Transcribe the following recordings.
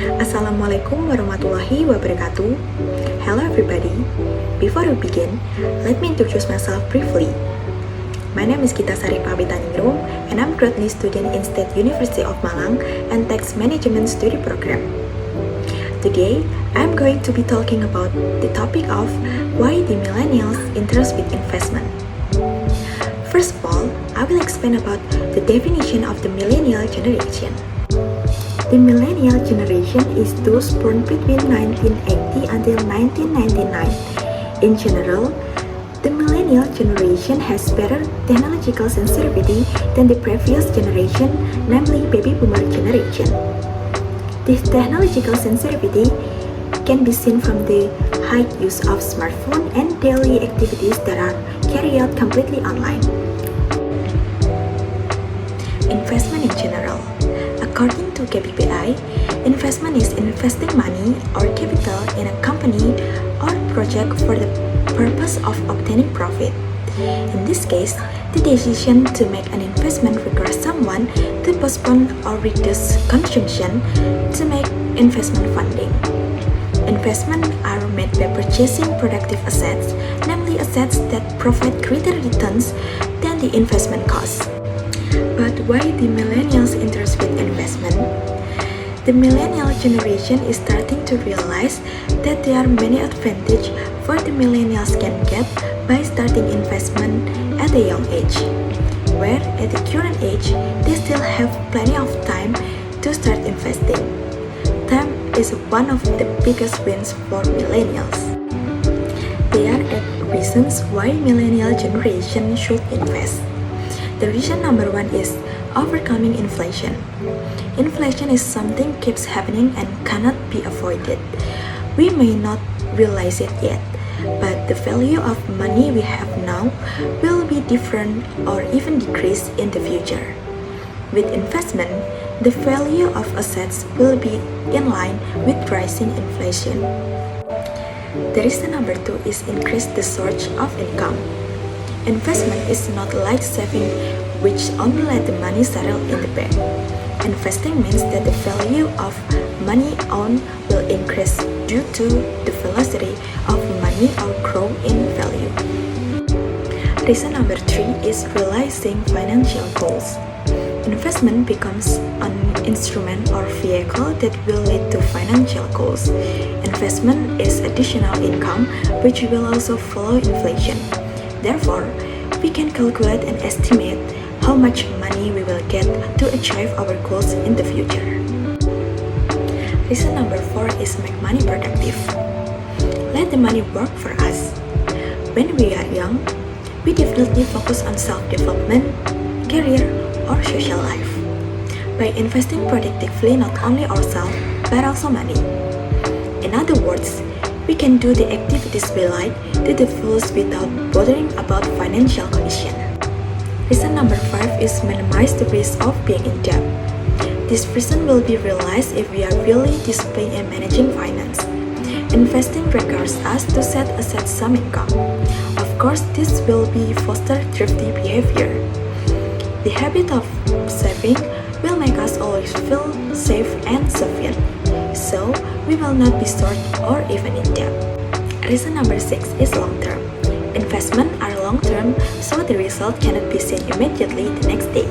Assalamualaikum warahmatullahi wabarakatuh. Hello everybody. Before we begin, let me introduce myself briefly. My name is Gita Sari Pabitaningrum and I'm currently student in State University of Malang and Tax Management Study Program. Today, I'm going to be talking about the topic of why the millennials interest with investment. First of all, I will explain about the definition of the millennial generation. The millennial generation is those born between 1980 until 1999. In general, the millennial generation has better technological sensitivity than the previous generation, namely baby boomer generation. This technological sensitivity can be seen from the high use of smartphone and daily activities that are carried out completely online. Investment in general. According to KPPI, investment is investing money or capital in a company or project for the purpose of obtaining profit. In this case, the decision to make an investment requires someone to postpone or reduce consumption to make investment funding. Investments are made by purchasing productive assets, namely assets that provide greater returns than the investment cost. But why the millennials interest with investment? The millennial generation is starting to realize that there are many advantages for the millennials can get by starting investment at a young age, where at the current age, they still have plenty of time to start investing. Time is one of the biggest wins for millennials. There are 8 reasons why millennial generation should invest. The reason number 1 is overcoming inflation. Inflation is something keeps happening and cannot be avoided. We may not realize it yet, but the value of money we have now will be different or even decrease in the future. With investment, the value of assets will be in line with rising inflation. The reason number 2 is increase the source of income. Investment is not like saving, which only let the money settle in the bank. Investing means that the value of money owned will increase due to the velocity of money or grow in value. Reason number 3 is realizing financial goals. Investment becomes an instrument or vehicle that will lead to financial goals. Investment is additional income which will also follow inflation. Therefore, we can calculate and estimate how much money we will get to achieve our goals in the future. Reason number 4 is make money productive. Let the money work for us. When we are young, we definitely focus on self-development, career, or social life. By investing productively not only ourselves, but also money. In other words, we can do the activities we like to the fullest without bothering about financial condition. Reason number 5 is minimize the risk of being in debt. This reason will be realized if we are really disciplined in managing finance. Investing requires us to set aside some income. Of course, this will be foster thrifty behavior. The habit of saving will make us always feel safe and sufficient, so we will not be short or even in debt. Reason number 6 is long-term. Investments are long-term, so the result cannot be seen immediately the next day.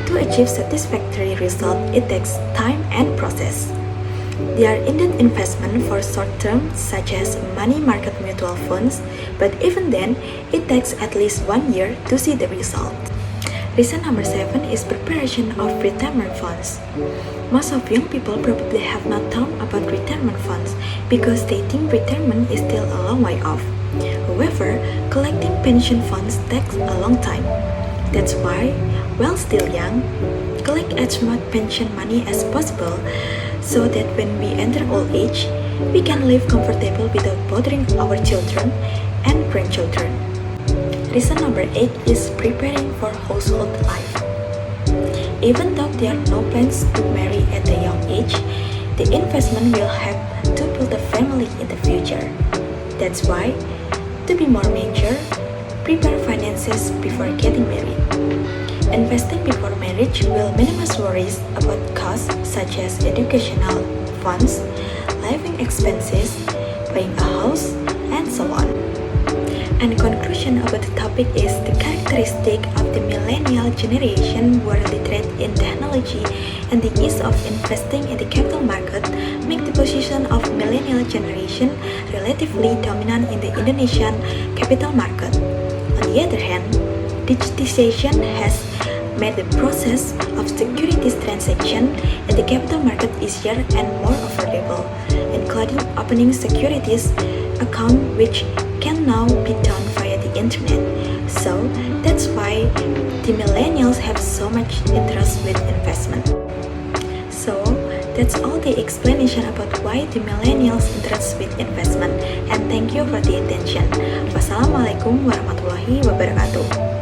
To achieve satisfactory result, it takes time and process. There are indeed investments for short-term, such as money market mutual funds, but even then, it takes at least 1 year to see the result. Reason number 7 is preparation of retirement funds. Most of young people probably have not thought about retirement funds because they think retirement is still a long way off. However, collecting pension funds takes a long time. That's why, while still young, collect as much pension money as possible so that when we enter old age, we can live comfortable without bothering our children and grandchildren. Reason number 8 is preparing for household life. Even though there are no plans to marry at a young age, the investment will help to build a family in the future. That's why, to be more mature, prepare finances before getting married. Investing before marriage will minimize worries about costs such as educational funds, living expenses, buying a house, and so on. And conclusion about the topic is the characteristic of the millennial generation were literate in technology and the ease of investing in the capital market make the position of millennial generation relatively dominant in the Indonesian capital market. On the other hand, digitization has made the process of securities transaction in the capital market easier and more affordable, including opening securities account which can now be done via the internet. So that's why the millennials have so much interest with investment. So that's all the explanation about why the millennials interest with investment, and thank you for the attention. Wassalamualaikum warahmatullahi wabarakatuh.